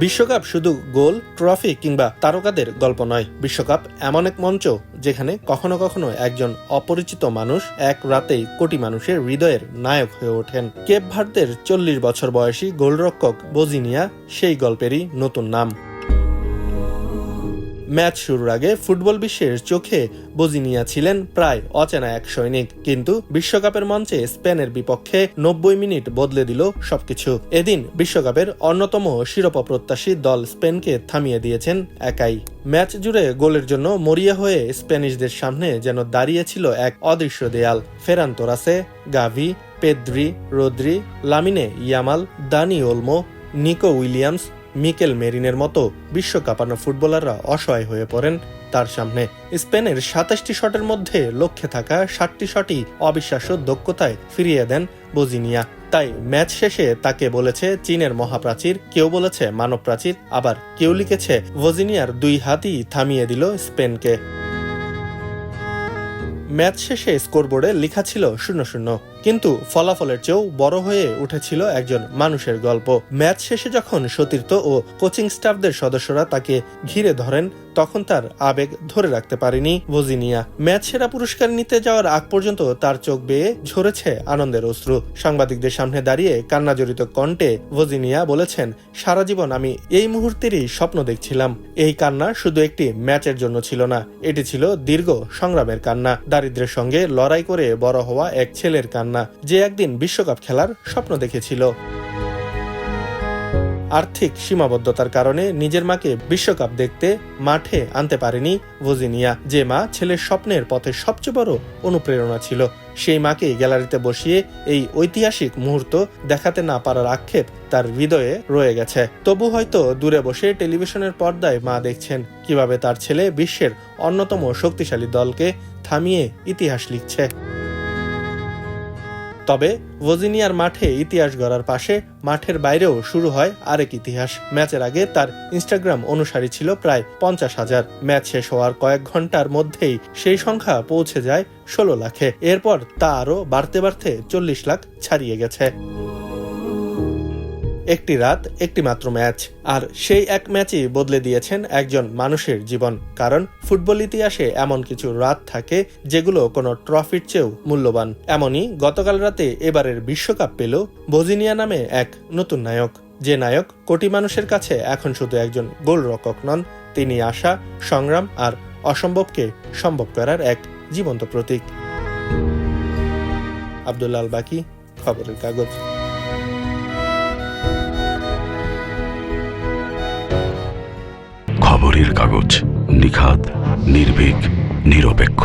বিশ্বকাপ শুধু গোল, ট্রফি কিংবা তারকাদের গল্প নয়। বিশ্বকাপ এমন এক মঞ্চ যেখানে কখনো কখনো একজন অপরিচিত মানুষ এক রাতেই কোটি মানুষের হৃদয়ের নায়ক হয়ে ওঠেন। কেপ ভার্দের 40 বছর বয়সী গোলরক্ষক বোজিনিয়া সেই গল্পেরই নতুন নাম। ম্যাচ শুরুর আগে ফুটবল বিশ্বের চোখে বোজিনিয়া ছিলেন প্রায় অচেনা এক সৈনিক, কিন্তু বিশ্বকাপের মঞ্চে স্পেনের বিপক্ষে 90 মিনিট বদলে দিল সবকিছু। এদিন বিশ্বকাপের অন্যতম শিরোপা প্রত্যাশী দল স্পেনকে থামিয়ে দিয়েছেন একাই। ম্যাচ জুড়ে গোলের জন্য মরিয়া হয়ে স্প্যানিশদের সামনে যেন দাঁড়িয়েছিল এক অদৃশ্য দেয়াল। Ferran Torres, Gavi, Pedri, Rodri, Lamine Yamal, Dani Olmo, Nico Williams, Mikel মেরিনের মতো বিশ্বকাপানো ফুটবলাররা অসহায় হয়ে পড়েন তার সামনে। স্পেনের 27টি শটের মধ্যে লক্ষ্যে থাকা 60টি শটই অবিশ্বাস্য দক্ষতায় ফিরিয়ে দেন বোজিনিয়া। তাই ম্যাচ শেষে তাকে বলেছে চীনের মহাপ্রাচীর, কেউ বলেছে মানব প্রাচীর, আবার কেউ লিখেছে বোজিনিয়ার 2 হাতই থামিয়ে দিল স্পেনকে। ম্যাচ শেষে স্কোরবোর্ডে লেখা ছিল 0-0, কিন্তু ফলাফলের চেয়েও বড় হয়ে উঠেছিল একজন মানুষের গল্প। ম্যাচ শেষে যখন সতীর্থ ও কোচিং স্টাফদের সদস্যরা তাকে ঘিরে ধরেন, তখন তার আবেগ ধরে রাখতে পারেনি বোজিনিয়া। ম্যাচ সেরা পুরস্কার নিতে যাওয়ার আগ পর্যন্ত তার চোখ বেয়ে ঝরেছে আনন্দের অশ্রু। সাংবাদিকদের সামনে দাঁড়িয়ে কান্নাজড়িত কণ্ঠে বোজিনিয়া বলেছেন, সারা জীবন আমি এই মুহূর্তেরই স্বপ্ন দেখছিলাম। এই কান্না শুধু একটি ম্যাচের জন্য ছিল না, এটি ছিল দীর্ঘ সংগ্রামের কান্না, দারিদ্র্যের সঙ্গে লড়াই করে বড় হওয়া এক ছেলের কান্না, যে একদিন বিশ্বকাপ খেলার স্বপ্ন দেখেছিল। আর্থিক সীমাবদ্ধতার কারণে নিজের মাকে বিশ্বকাপ দেখতে মাঠে আনতে পারেনি বোজিনিয়া, যে মা ছেলের স্বপ্নের পথে সবচেয়ে বড় অনুপ্রেরণা ছিল। সেই মাকে গ্যালারিতে বসিয়ে এই ঐতিহাসিক মুহূর্ত দেখাতে না পারার আক্ষেপ তার হৃদয়ে রয়ে গেছে। তবু হয়তো দূরে বসে টেলিভিশনের পর্দায় মা দেখছেন কিভাবে তার ছেলে বিশ্বের অন্যতম শক্তিশালী দলকে থামিয়ে ইতিহাস লিখছে। তবে বোজিনিয়ার মাঠে ইতিহাস গড়ার পাশে মাঠের বাইরেও শুরু হয় আরেক ইতিহাস। ম্যাচের আগে তার ইনস্টাগ্রাম অনুসারী ছিল প্রায় 50,000। ম্যাচ শেষ হওয়ার কয়েক ঘন্টার মধ্যেই সেই সংখ্যা পৌঁছে যায় 16 লাখে। এরপর তা আরও বাড়তে বাড়তে 40 লাখ ছাড়িয়ে গেছে। একটি রাত, একটি মাত্র ম্যাচ, আর সেই এক ম্যাচই বদলে দিয়েছেন একজন মানুষের জীবন। কারণ ফুটবল ইতিহাসে এমন কিছু রাত থাকে যেগুলো কোনো ট্রফির চেয়েও মূল্যবান। এমনই গতকাল রাতে এবারের বিশ্বকাপ পেল বোজিনিয়া নামে এক নতুন নায়ক, যে নায়ক কোটি মানুষের কাছে এখন শুধু একজন গোলরক্ষক নন, তিনি আশা, সংগ্রাম আর অসম্ভবকে সম্ভব করার এক জীবন্ত প্রতীক। আব্দুল্লাহ আল বাকি, খবরের কাগজ। খবরের কাগজ, নিখাত, নির্ভীক, নিরপেক্ষ।